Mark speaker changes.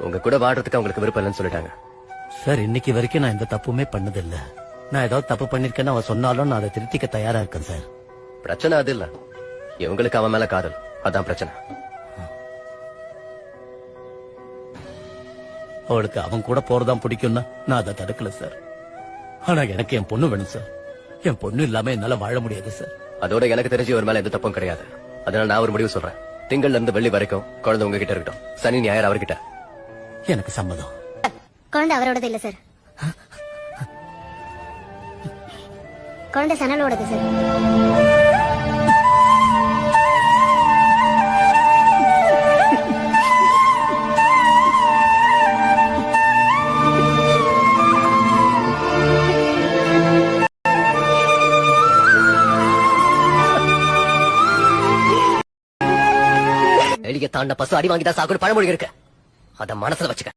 Speaker 1: உங்க கூட வாடுறதுக்கு அவங்களுக்கு விருப்பம் இல்லைன்னு சொல்லிட்டாங்க.
Speaker 2: சார் இன்னைக்கு வரைக்கும் நான் எந்த தப்புமே பண்ணதில்ல. நான் ஏதாவது தப்பு பண்ணிருக்கேன்னு அவன் சொன்னாலும் நான் அதை திருத்திக்க தயாரா இருக்கேன் சார்.
Speaker 1: பிரச்சனை அது இல்ல, இவங்களுக்கு அவன் மேல காதல், அதான் பிரச்சனை.
Speaker 2: அவளுக்கு அவன் கூட போறதான் பிடிக்கும்னா நான் அதை தடுக்கல சார். ஆனா எனக்கு என் பொண்ணு வேணும் சார். என் பொண்ணு இல்லாம என்னால வாழ முடியாது சார்.
Speaker 1: அதோட எனக்கு தெரிஞ்சு ஒரு மேல எந்த தப்பும் கிடையாது. அதனால நான் ஒரு முடிவு சொல்றேன். திங்கள்ல இருந்து வெள்ளி வரைக்கும் குழந்தை உங்ககிட்ட இருக்கட்டும், சனி ஞாயிறு அவர்கிட்ட.
Speaker 2: எனக்கு சம்மதம்.
Speaker 3: குழந்தை அவரோடது இல்ல சார், குழந்தை சனலோடது சார்.
Speaker 1: எலிய தாண்ட பசு அடி வாங்கிதான் சாகுன்னு பழமொழி இருக்கு, அத மனசுல வச்சுக்க.